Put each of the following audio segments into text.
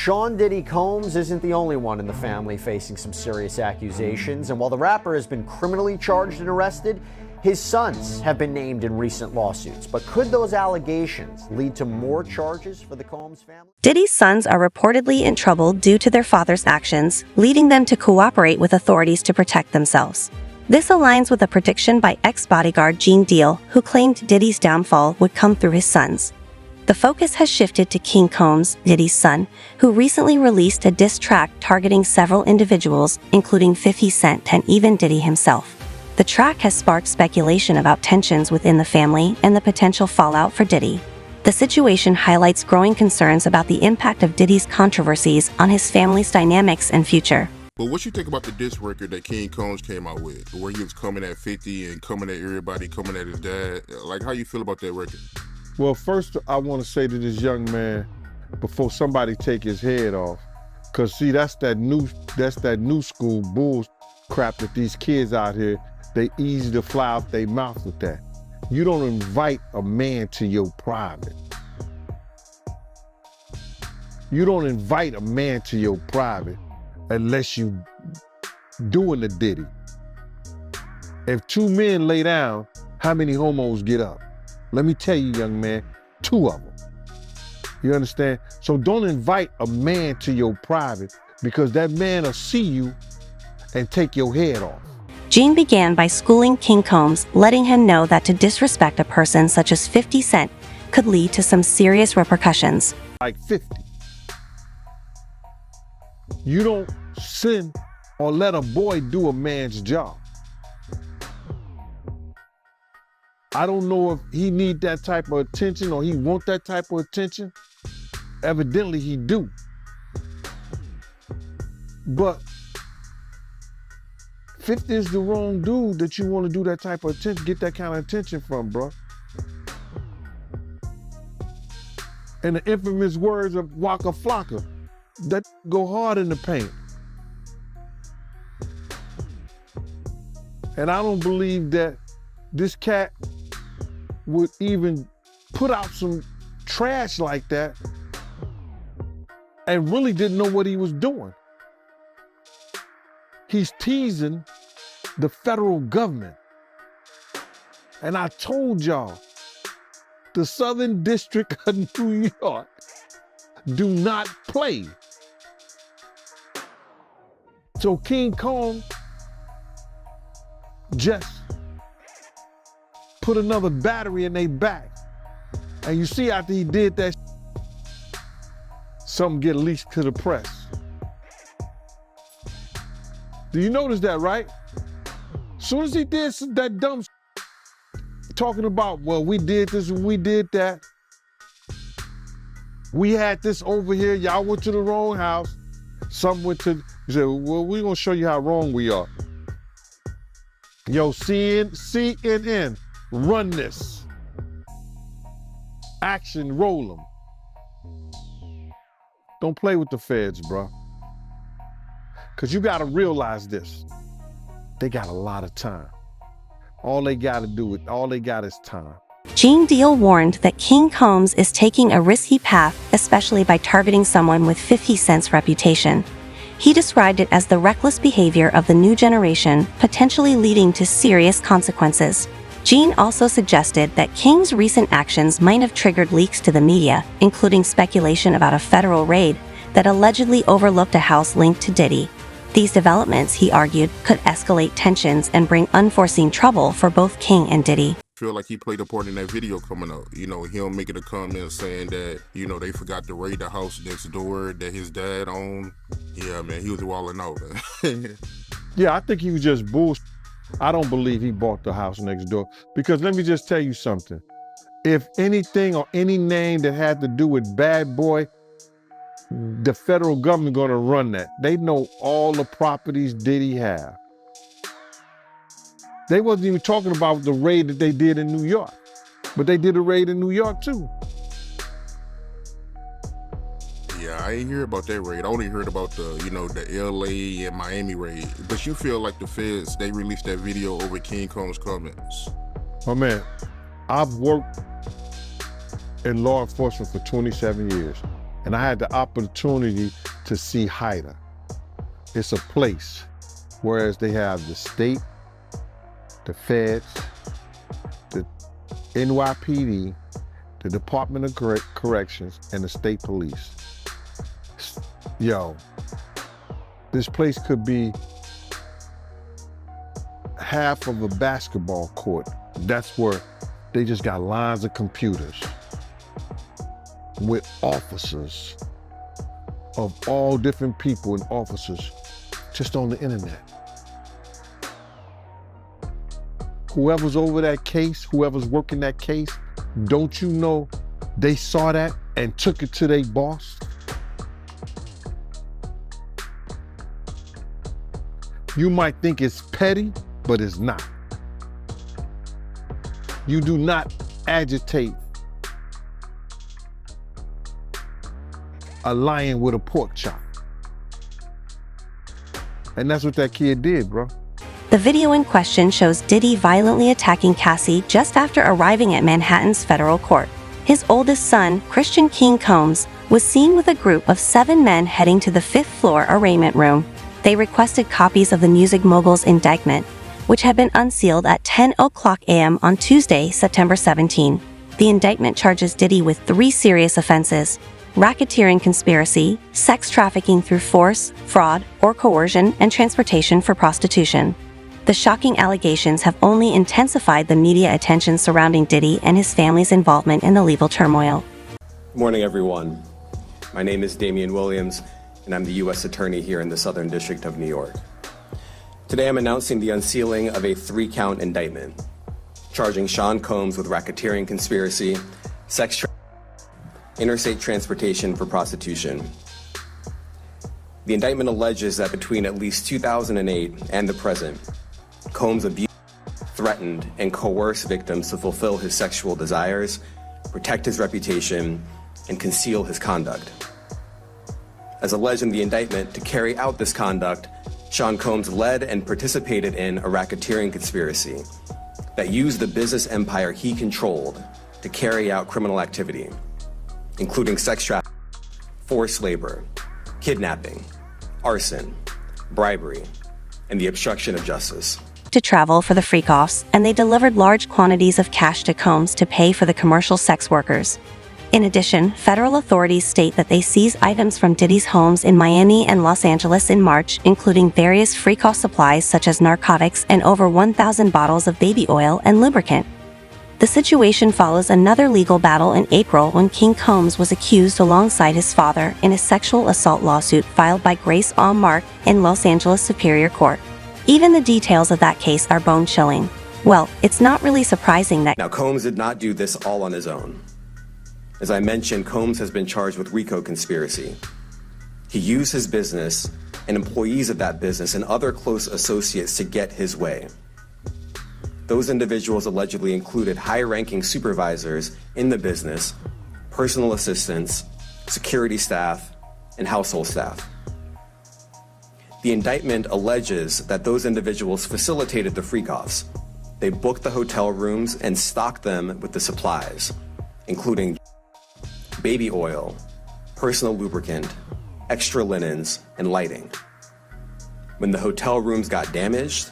Sean Diddy Combs isn't the only one in the family facing some serious accusations, and while the rapper has been criminally charged and arrested, his sons have been named in recent lawsuits. But could those allegations lead to more charges for the Combs family? Diddy's sons are reportedly in trouble due to their father's actions, leading them to cooperate with authorities to protect themselves. This aligns with a prediction by ex-bodyguard Gene Deal, who claimed Diddy's downfall would come through his sons. The focus has shifted to King Combs, Diddy's son, who recently released a diss track targeting several individuals, including 50 Cent and even Diddy himself. The track has sparked speculation about tensions within the family and the potential fallout for Diddy. The situation highlights growing concerns about the impact of Diddy's controversies on his family's dynamics and future. But what you think about the diss record that King Combs came out with, where he was coming at 50 and coming at everybody, coming at his dad? Like, how you feel about that record? Well, first I want to say to this young man, before somebody take his head off, because see, that's that new school bull crap that these kids out here, they easy to fly out their mouth with that. You don't invite a man to your private. You don't invite a man to your private unless you doing the Diddy. If two men lay down, how many homos get up? Let me tell you, young man, 2 of them. You understand? So don't invite a man to your private, because that man will see you and take your head off. Gene began by schooling King Combs, letting him know that to disrespect a person such as 50 Cent could lead to some serious repercussions. Like 50. You don't send or let a boy do a man's job. I don't know if he need that type of attention or he want that type of attention. Evidently he do. But 50 is the wrong dude that you want to do that type of attention, get that kind of attention from, bro. And the infamous words of Waka Flocka, that go hard in the paint. And I don't believe that this cat would even put out some trash like that and really didn't know what he was doing. He's teasing the federal government. And I told y'all, the Southern District of New York do not play. So King Kong just put another battery in their back. And you see after he did that, something get leaked to the press. Do you notice that, right? As soon as he did that dumb talking about, well, we did this and we did that. We had this over here, y'all went to the wrong house. Some went to, he said, well, we're gonna show you how wrong we are. Yo, CNN, run this. Action, roll them. Don't play with the feds, bro. Because you got to realize this. They got a lot of time. All they got is time. Gene Deal warned that King Combs is taking a risky path, especially by targeting someone with 50 Cent's reputation. He described it as the reckless behavior of the new generation, potentially leading to serious consequences. Gene also suggested that King's recent actions might have triggered leaks to the media, including speculation about a federal raid that allegedly overlooked a house linked to Diddy. These developments, he argued, could escalate tensions and bring unforeseen trouble for both King and Diddy. Feel like he played a part in that video coming out. You know, him making a comment saying that, you know, they forgot to raid the house next door that his dad owned. Yeah, man, he was walling out. Yeah, I think he was just bullshit. I don't believe he bought the house next door. Because let me just tell you something. If anything or any name that had to do with Bad Boy, the federal government gonna run that. They know all the properties Diddy have. They wasn't even talking about the raid that they did in New York, but they did a raid in New York too. Yeah, I ain't hear about that raid. I only heard about the, you know, the LA and Miami raid. But you feel like the feds, they released that video over King Kong's comments. Oh man, I've worked in law enforcement for 27 years. and I had the opportunity to see Haida. It's a place, whereas they have the state, the feds, the NYPD, the Department of Corrections, and the state police. Yo, this place could be half of a basketball court. That's where they just got lines of computers with officers of all different people and officers just on the internet. Whoever's over that case, whoever's working that case, don't you know they saw that and took it to their boss? You might think it's petty, but it's not. You do not agitate a lion with a pork chop. And that's what that kid did, bro. The video in question shows Diddy violently attacking Cassie just after arriving at Manhattan's federal court. His oldest son, Christian King Combs, was seen with a group of 7 men heading to the 5th floor arraignment room. They requested copies of the music mogul's indictment, which had been unsealed at 10:00 a.m. on Tuesday, September 17. The indictment charges Diddy with 3 serious offenses: racketeering conspiracy, sex trafficking through force, fraud, or coercion, and transportation for prostitution. The shocking allegations have only intensified the media attention surrounding Diddy and his family's involvement in the legal turmoil. Good morning, everyone. My name is Damian Williams, and I'm the U.S. Attorney here in the Southern District of New York. Today, I'm announcing the unsealing of a 3-count indictment, charging Sean Combs with racketeering conspiracy, sex trafficking, interstate transportation for prostitution. The indictment alleges that between at least 2008 and the present, Combs abused, threatened, and coerced victims to fulfill his sexual desires, protect his reputation, and conceal his conduct. As alleged in the indictment, to carry out this conduct, Sean Combs led and participated in a racketeering conspiracy that used the business empire he controlled to carry out criminal activity, including sex trafficking, forced labor, kidnapping, arson, bribery, and the obstruction of justice. To travel for the freak-offs, and they delivered large quantities of cash to Combs to pay for the commercial sex workers. In addition, federal authorities state that they seized items from Diddy's homes in Miami and Los Angeles in March, including various freak-off supplies such as narcotics and over 1,000 bottles of baby oil and lubricant. The situation follows another legal battle in April when King Combs was accused alongside his father in a sexual assault lawsuit filed by Grace Mark in Los Angeles Superior Court. Even the details of that case are bone-chilling. Well, it's not really surprising that— Now, Combs did not do this all on his own. As I mentioned, Combs has been charged with RICO conspiracy. He used his business and employees of that business and other close associates to get his way. Those individuals allegedly included high-ranking supervisors in the business, personal assistants, security staff, and household staff. The indictment alleges that those individuals facilitated the freak-offs. They booked the hotel rooms and stocked them with the supplies, including baby oil, personal lubricant, extra linens, and lighting. When the hotel rooms got damaged,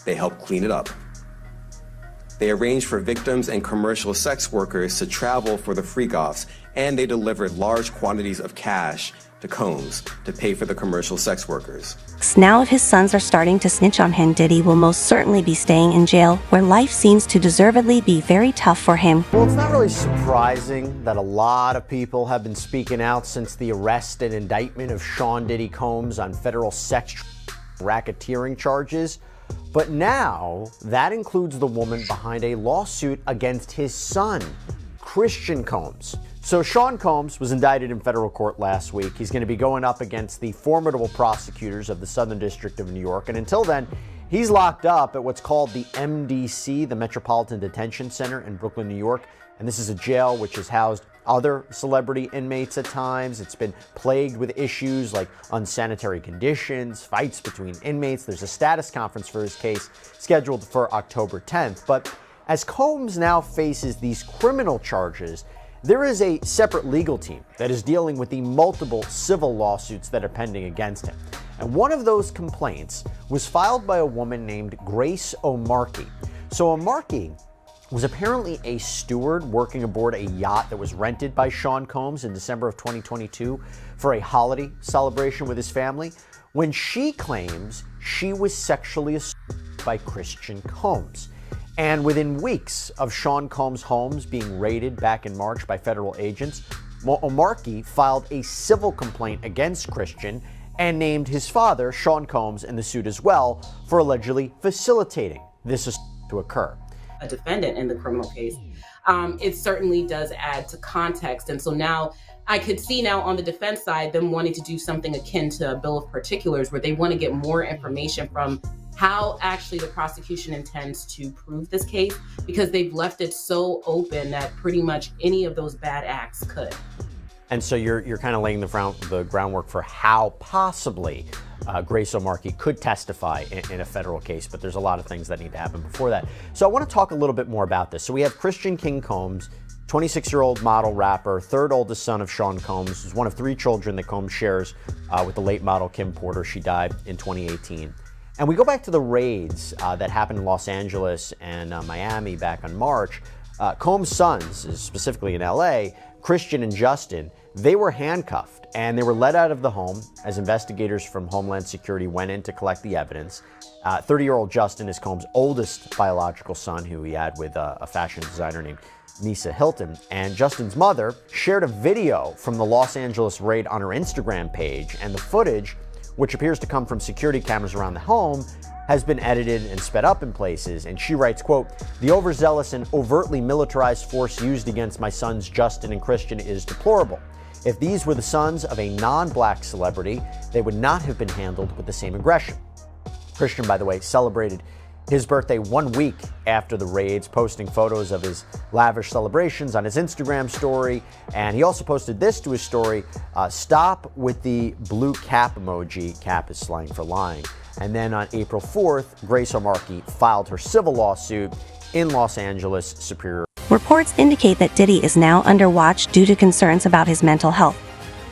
they helped clean it up. They arranged for victims and commercial sex workers to travel for the freak-offs, and they delivered large quantities of cash to Combs to pay for the commercial sex workers. Now if his sons are starting to snitch on him, Diddy will most certainly be staying in jail, where life seems to deservedly be very tough for him. Well, it's not really surprising that a lot of people have been speaking out since the arrest and indictment of Sean Diddy Combs on federal sex racketeering charges. But now, that includes the woman behind a lawsuit against his son, Christian Combs. So Sean Combs was indicted in federal court last week. He's going to be going up against the formidable prosecutors of the Southern District of New York. And until then, he's locked up at what's called the MDC, the Metropolitan Detention Center in Brooklyn, New York. And this is a jail which has housed other celebrity inmates at times. It's been plagued with issues like unsanitary conditions, fights between inmates. There's a status conference for his case scheduled for October 10th. But as Combs now faces these criminal charges there is a separate legal team that is dealing with the multiple civil lawsuits that are pending against him. And one of those complaints was filed by a woman named Grace O'Markey. So O'Markey was apparently a steward working aboard a yacht that was rented by Sean Combs in December of 2022 for a holiday celebration with his family, when she claims she was sexually assaulted by Christian Combs. And within weeks of Sean Combs' homes being raided back in March by federal agents, O'Markey filed a civil complaint against Christian and named his father, Sean Combs, in the suit as well for allegedly facilitating this to occur. A defendant in the criminal case, it certainly does add to context. And so now I could see now on the defense side them wanting to do something akin to a bill of particulars, where they want to get more information from how actually the prosecution intends to prove this case, because they've left it so open that pretty much any of those bad acts could. And so you're kind of laying the groundwork for how possibly Grace O'Markey could testify in a federal case, but there's a lot of things that need to happen before that. So I want to talk a little bit more about this. So we have Christian King Combs, 26-year-old model rapper, third oldest son of Sean Combs, who's one of 3 children that Combs shares with the late model Kim Porter. She died in 2018. And we go back to the raids that happened in Los Angeles and Miami back in March. Combs' sons, specifically in LA, Christian and Justin, they were handcuffed and they were led out of the home as investigators from Homeland Security went in to collect the evidence. 30-year-old Justin is Combs' oldest biological son, who he had with a fashion designer named Nisa Hilton. And Justin's mother shared a video from the Los Angeles raid on her Instagram page, and the footage, which appears to come from security cameras around the home, has been edited and sped up in places. And she writes, quote, "The overzealous and overtly militarized force used against my sons Justin and Christian is deplorable. If these were the sons of a non-black celebrity, they would not have been handled with the same aggression." Christian, by the way, celebrated his birthday 1 week after the raids, posting photos of his lavish celebrations on his Instagram story. And he also posted this to his story: "Stop with the blue cap emoji." Cap is slang for lying. And then on April 4th, Grace O'Markey filed her civil lawsuit in Los Angeles Superior. Reports indicate that Diddy is now under watch due to concerns about his mental health.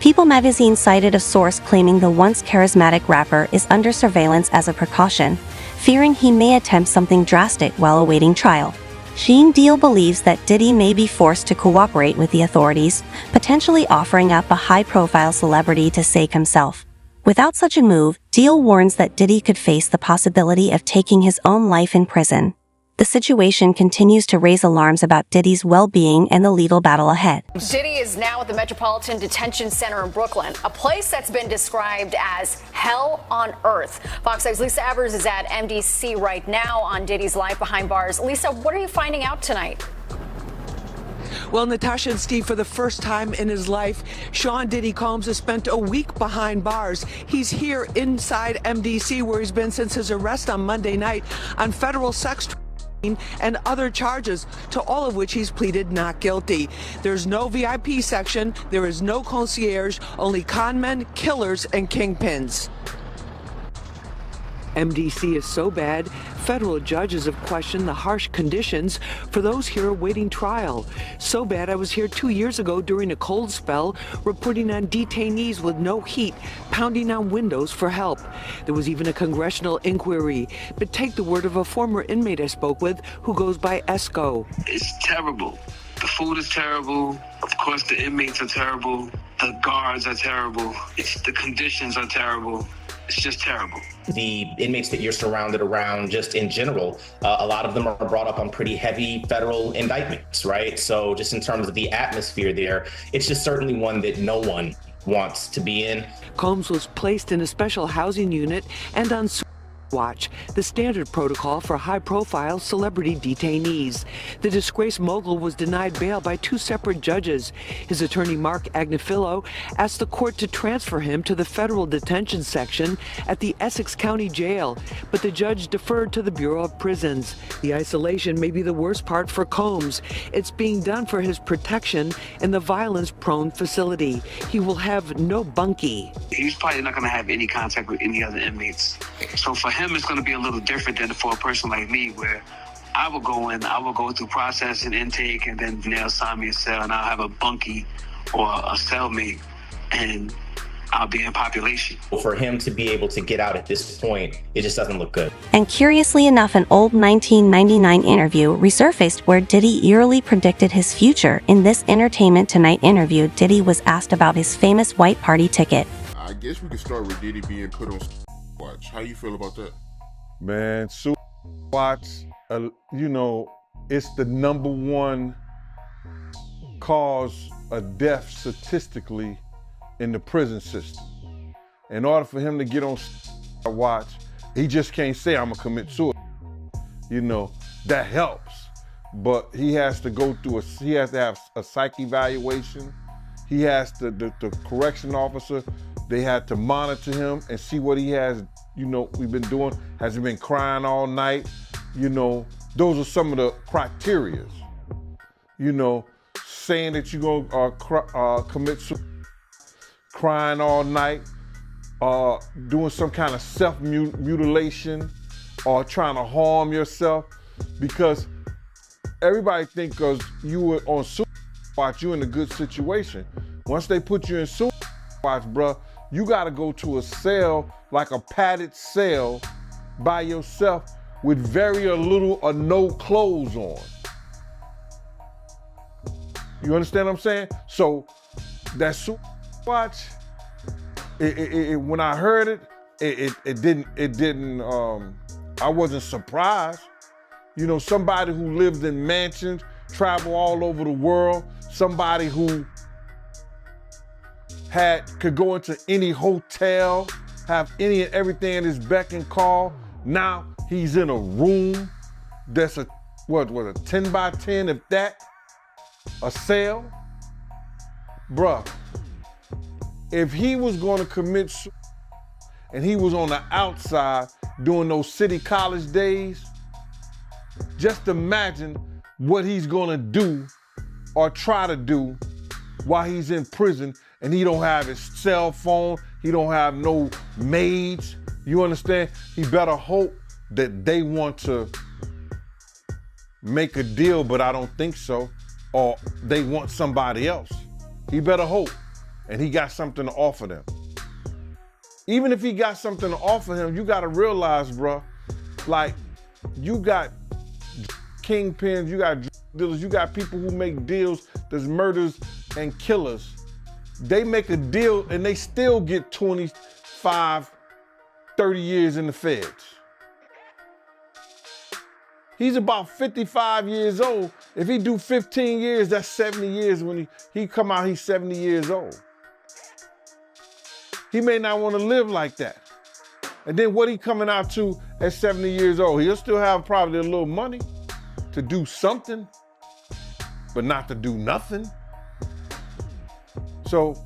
People magazine cited a source claiming the once charismatic rapper is under surveillance as a precaution, fearing he may attempt something drastic while awaiting trial. Gene Deal believes that Diddy may be forced to cooperate with the authorities, potentially offering up a high-profile celebrity to save himself. Without such a move, Deal warns that Diddy could face the possibility of taking his own life in prison. The situation continues to raise alarms about Diddy's well-being and the legal battle ahead. Diddy is now at the Metropolitan Detention Center in Brooklyn, a place that's been described as hell on earth. Fox 5's Lisa Evers is at MDC right now on Diddy's life behind bars. Lisa, what are you finding out tonight? Well, Natasha and Steve, for the first time in his life, Sean Diddy Combs has spent a week behind bars. He's here inside MDC, where he's been since his arrest on Monday night on federal sex and other charges, to all of which he's pleaded not guilty. There's no VIP section, there is no concierge, only conmen, killers, and kingpins. MDC is so bad, federal judges have questioned the harsh conditions for those here awaiting trial. So bad, I was here 2 years ago during a cold spell, reporting on detainees with no heat, pounding on windows for help. There was even a congressional inquiry. But take the word of a former inmate I spoke with who goes by Esco. It's terrible. The food is terrible. Of course, the inmates are terrible. The guards are terrible. The conditions are terrible. It's just terrible. The inmates that you're surrounded around, just in general, a lot of them are brought up on pretty heavy federal indictments, right? So just in terms of the atmosphere there, it's just certainly one that no one wants to be in. Combs was placed in a special housing unit and on watch, the standard protocol for high-profile celebrity detainees. The disgraced mogul was denied bail by 2 separate judges. His attorney, Mark Agnifilo, asked the court to transfer him to the federal detention section at the Essex County Jail, but the judge deferred to the Bureau of Prisons. The isolation may be the worst part for Combs. It's being done for his protection in the violence-prone facility. He will have no bunkie. He's probably not going to have any contact with any other inmates. So for him, it's going to be a little different than for a person like me, where I will go in, I will go through process and intake, and then they'll assign me a cell, and I'll have a bunkie or a cellmate, and I'll be in population. For him to be able to get out at this point, it just doesn't look good. And curiously enough, an old 1999 interview resurfaced where Diddy eerily predicted his future. In this Entertainment Tonight interview, Diddy was asked about his famous white party ticket. I guess we could start with Diddy being put on watch. How you feel about that? Man, watch, you know, it's the #1 cause of death statistically in the prison system. In order for him to get on watch, he just can't say, I'm gonna commit suicide. You know, that helps, but he has to go through he has to have a psych evaluation. He has to, the correction officer, they had to monitor him and see what he has, you know, we've been doing. Has he been crying all night? You know, those are some of the criterias. You know, saying that you're gonna commit suicide, crying all night, doing some kind of self-mutilation, or trying to harm yourself, because everybody think because you were on suicide watch, you in a good situation. Once they put you in suicide watch, bruh, you gotta go to a cell, like a padded cell, by yourself with very little or no clothes on. You understand what I'm saying? So that suicide watch, when I heard it, it didn't, I wasn't surprised. You know, somebody who lived in mansions, travel all over the world, somebody who could go into any hotel, have any and everything at his beck and call. Now he's in a room that's a 10 by 10, if that, a cell. Bruh, if he was going to commit suicide and he was on the outside doing those city college days, just imagine what he's gonna do or try to do while he's in prison and he don't have his cell phone, he don't have no maids. You understand? He better hope that they want to make a deal, but I don't think so, or they want somebody else. He better hope, and he got something to offer them. Even if he got something to offer him, you gotta realize, bro, like, you got kingpins, you got dealers, you got people who make deals, there's murders and killers. They make a deal and they still get 25, 30 years in the feds. He's about 55 years old. If he do 15 years, that's 70 years. When he come out, he's 70 years old. He may not want to live like that. And then what he coming out to at 70 years old? He'll still have probably a little money to do something, but not to do nothing. So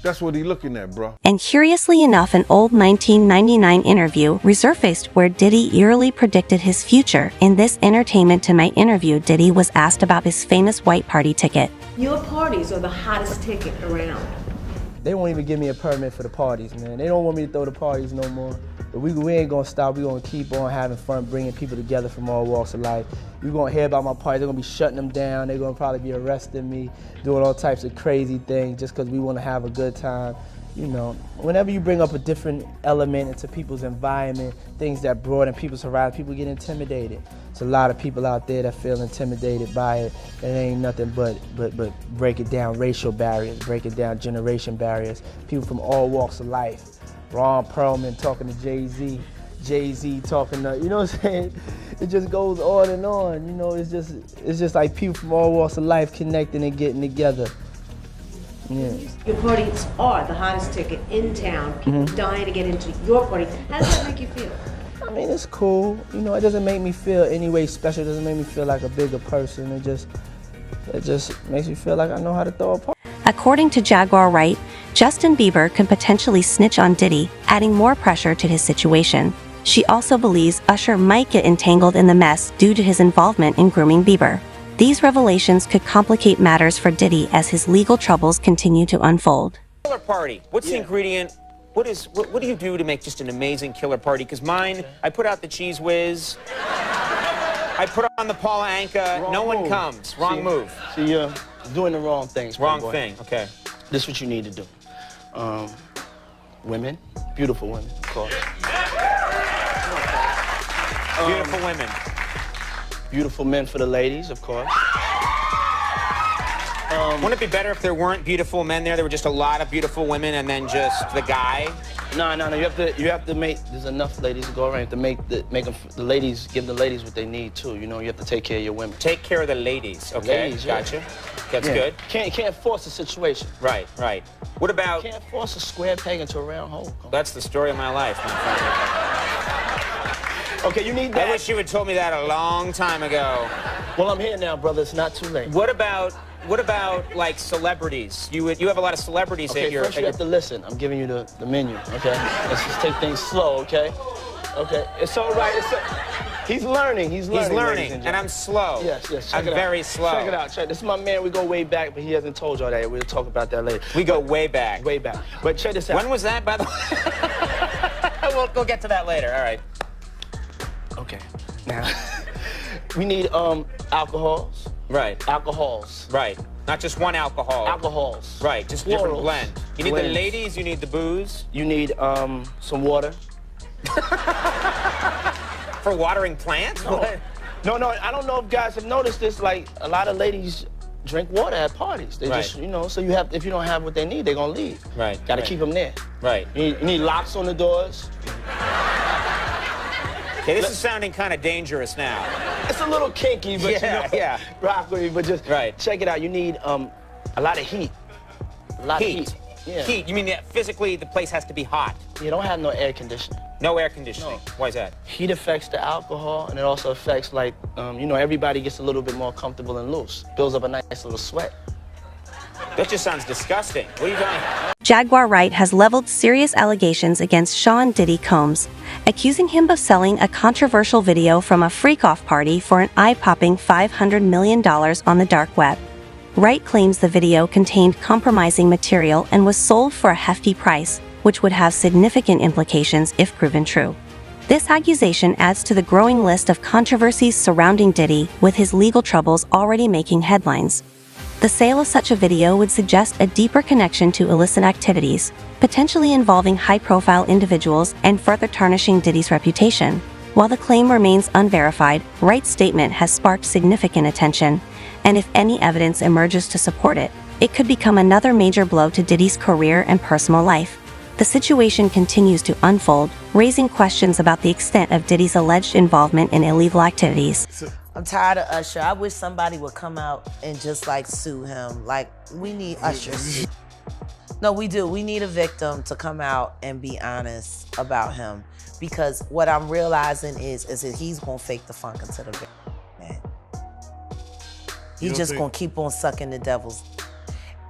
that's what he's looking at, bro. And curiously enough, an old 1999 interview resurfaced where Diddy eerily predicted his future. In this Entertainment Tonight interview, Diddy was asked about his famous white party ticket. Your parties are the hottest ticket around. They won't even give me a permit for the parties, man. They don't want me to throw the parties no more. But we ain't gonna stop. We gonna keep on having fun, bringing people together from all walks of life. You're gonna hear about my party. They're gonna be shutting them down. They're gonna probably be arresting me, doing all types of crazy things just because we wanna have a good time. You know, whenever you bring up a different element into people's environment, things that broaden people's horizon, people get intimidated. There's a lot of people out there that feel intimidated by it. It ain't nothing but breaking down racial barriers, breaking down generation barriers. People from all walks of life. Ron Perlman talking to Jay-Z, Jay-Z talking to, you know what I'm saying? It just goes on and on. You know, it's just like people from all walks of life connecting and getting together. Yeah. Your parties are the hottest ticket in town. People dying to get into your party. How does that make you feel? I mean, it's cool. You know, it doesn't make me feel any way special. It doesn't make me feel like a bigger person. It just makes me feel like I know how to throw a party. According to Jaguar Wright, Justin Bieber could potentially snitch on Diddy, adding more pressure to his situation. She also believes Usher might get entangled in the mess due to his involvement in grooming Bieber. These revelations could complicate matters for Diddy as his legal troubles continue to unfold. Killer party. What's the ingredient? What do you do to make just an amazing killer party? Because mine, I put out the cheese whiz. I put on the Paula Anka. Wrong no one move. comes. Wrong move. See, you're doing the wrong things. Wrong boy. thing. Okay. This is what you need to do. Women, beautiful women, of course. Beautiful women. Beautiful men for the ladies, of course. Wouldn't it be better if there weren't beautiful men there? There were just a lot of beautiful women and then just the guy? No. You have to make. There's enough ladies to go around. You have to make the ladies, give the ladies what they need too. You know, you have to take care of your women. Take care of the ladies. Okay, Ladies, yeah. gotcha. That's good. Can't force a situation. Right. What about? Can't force a square peg into a round hole. That's the story of my life, my friend. Okay, you need that. I wish you had told me that a long time ago. Well, I'm here now, brother. It's not too late. What about like celebrities? You have a lot of celebrities Okay, at your. first you have to listen. I'm giving you the menu. Okay, let's just take things slow. Okay, it's all right. He's learning. He's learning, and I'm slow. Yes. I'm very slow. Check it out. This is my man. We go way back, but he hasn't told y'all that. We'll talk about that later. We go way back. Way back. But check this out. When was that, by the way? We'll get to that later. All right. Okay. Now, we need alcohols. Right. Alcohols. Right. Not just one alcohol. Alcohols. Right. Just Plurals. different blend. You need Blends. the ladies. You need the booze. You need some water. For watering plants? No. I don't know if guys have noticed this. Like, a lot of ladies drink water at parties. They just, so you have, if you don't have what they need, they're gonna leave. Right. Gotta keep them there. Right. You need locks on the doors. Okay, this is sounding kind of dangerous now. It's a little kinky, but rock with me. But just check it out. You need a lot of heat. A lot of heat. Yeah. Heat. You mean that physically the place has to be hot? You don't have no air conditioning. No air conditioning. No. Why is that? Heat affects the alcohol, and it also affects, like, everybody gets a little bit more comfortable and loose. Builds up a nice little sweat. That just sounds disgusting. What are you doing? Jaguar Wright has leveled serious allegations against Sean Diddy Combs, accusing him of selling a controversial video from a freak-off party for an eye-popping $500 million on the dark web. Wright claims the video contained compromising material and was sold for a hefty price, which would have significant implications if proven true. This accusation adds to the growing list of controversies surrounding Diddy, with his legal troubles already making headlines. The sale of such a video would suggest a deeper connection to illicit activities, potentially involving high-profile individuals and further tarnishing Diddy's reputation. While the claim remains unverified, Wright's statement has sparked significant attention, and if any evidence emerges to support it, it could become another major blow to Diddy's career and personal life. The situation continues to unfold, raising questions about the extent of Diddy's alleged involvement in illegal activities. I'm tired of Usher. I wish somebody would come out and just sue him. We need Usher. No, we do. We need a victim to come out and be honest about him. Because what I'm realizing is that he's gonna fake the funk into the man. He's just gonna keep on sucking the devil's.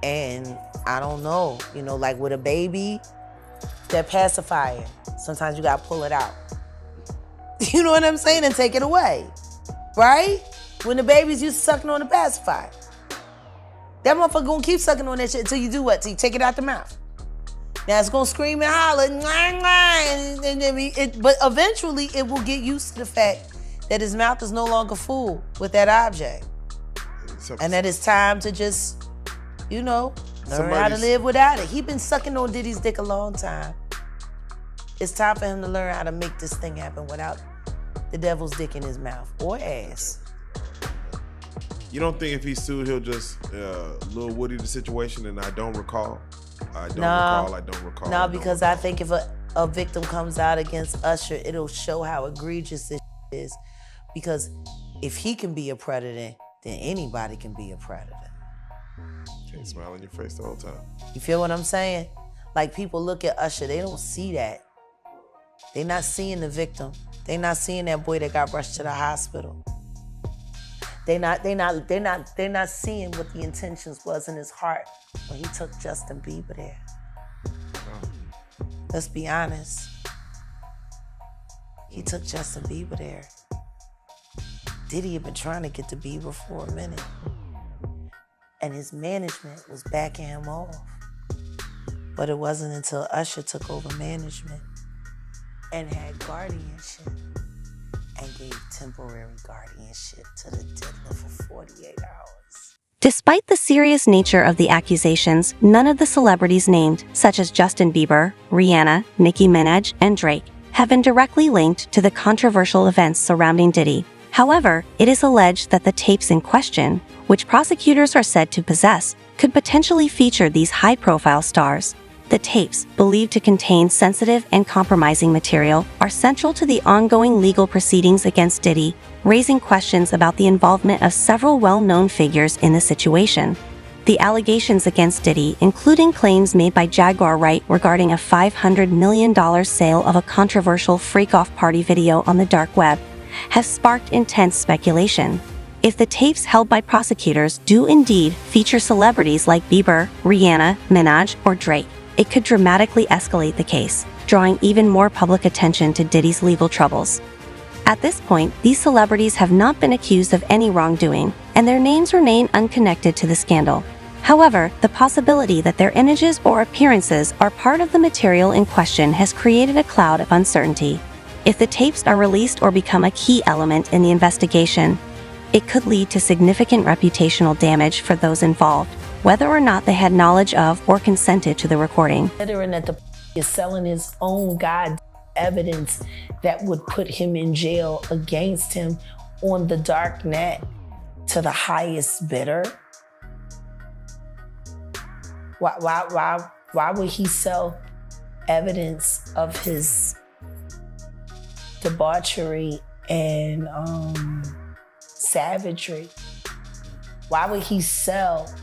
And I don't know, with a baby, that pacifier, sometimes you gotta pull it out. You know what I'm saying? And take it away. Right? When the baby's used to sucking on the pacifier. That motherfucker gonna keep sucking on that shit until you do what? Till you take it out the mouth. Now it's gonna scream and holler, but eventually it will get used to the fact that his mouth is no longer full with that object. And that it's time to just, learn how to live without it. He been sucking on Diddy's dick a long time. It's time for him to learn how to make this thing happen without the devil's dick in his mouth or ass. You don't think if he sued, he'll just Lil Woody the situation and I don't recall? I don't recall. No, because I think if a victim comes out against Usher, it'll show how egregious this is. Because if he can be a predator, then anybody can be a predator. Can't smile on your face the whole time. You feel what I'm saying? Like, people look at Usher, they don't see that. They're not seeing the victim. They're not seeing that boy that got rushed to the hospital. They're not seeing what the intentions was in his heart when he took Justin Bieber there. Let's be honest. He took Justin Bieber there. Diddy had been trying to get to Bieber for a minute. And his management was backing him off. But it wasn't until Usher took over management and had guardianship and gave temporary guardianship to the diddler for 48 hours. Despite the serious nature of the accusations, none of the celebrities named, such as Justin Bieber, Rihanna, Nicki Minaj, and Drake, have been directly linked to the controversial events surrounding Diddy. However, it is alleged that the tapes in question, which prosecutors are said to possess, could potentially feature these high-profile stars. The tapes, believed to contain sensitive and compromising material, are central to the ongoing legal proceedings against Diddy, raising questions about the involvement of several well-known figures in the situation. The allegations against Diddy, including claims made by Jaguar Wright regarding a $500 million sale of a controversial freak-off party video on the dark web, have sparked intense speculation. If the tapes held by prosecutors do indeed feature celebrities like Bieber, Rihanna, Minaj, or Drake, it could dramatically escalate the case, drawing even more public attention to Diddy's legal troubles. At this point, these celebrities have not been accused of any wrongdoing, and their names remain unconnected to the scandal. However, the possibility that their images or appearances are part of the material in question has created a cloud of uncertainty. If the tapes are released or become a key element in the investigation, it could lead to significant reputational damage for those involved, whether or not they had knowledge of or consented to the recording. Considering that the is selling his own evidence that would put him in jail against him on the dark net to the highest bidder. Why would he sell evidence of his debauchery and savagery? Why would he sell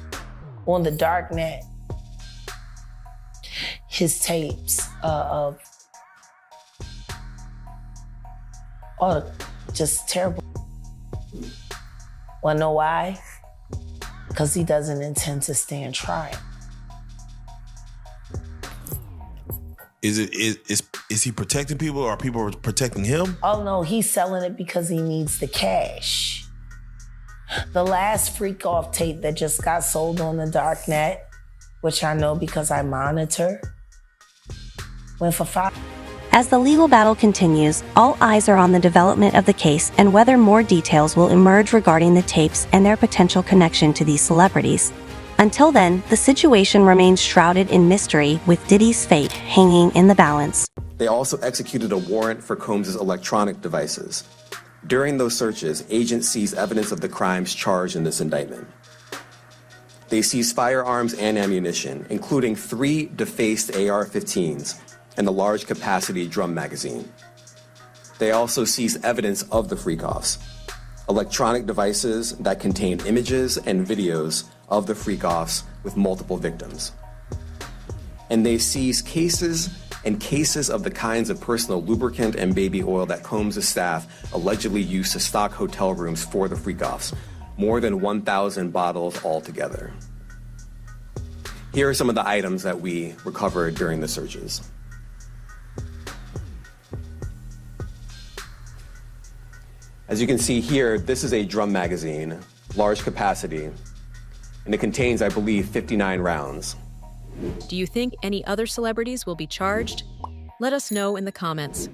on the dark net his tapes of just terrible? Wanna know why? Because he doesn't intend to stand trial. Is he protecting people, or are people protecting him? Oh no, he's selling it because he needs the cash. The last freak off tape that just got sold on the dark net, which I know because I monitor, went for $5. As the legal battle continues, all eyes are on the development of the case and whether more details will emerge regarding the tapes and their potential connection to these celebrities. Until then, the situation remains shrouded in mystery, with Diddy's fate hanging in the balance. They also executed a warrant for Combs' electronic devices. During those searches, agents seized evidence of the crimes charged in this indictment. They seized firearms and ammunition, including 3 defaced AR-15s and a large-capacity drum magazine. They also seized evidence of the freak-offs, electronic devices that contained images and videos of the freak-offs with multiple victims. And they seized cases and cases of the kinds of personal lubricant and baby oil that Combs' staff allegedly used to stock hotel rooms for the freak-offs, more than 1,000 bottles altogether. Here are some of the items that we recovered during the searches. As you can see here, this is a drum magazine, large capacity, and it contains, I believe, 59 rounds. Do you think any other celebrities will be charged? Let us know in the comments.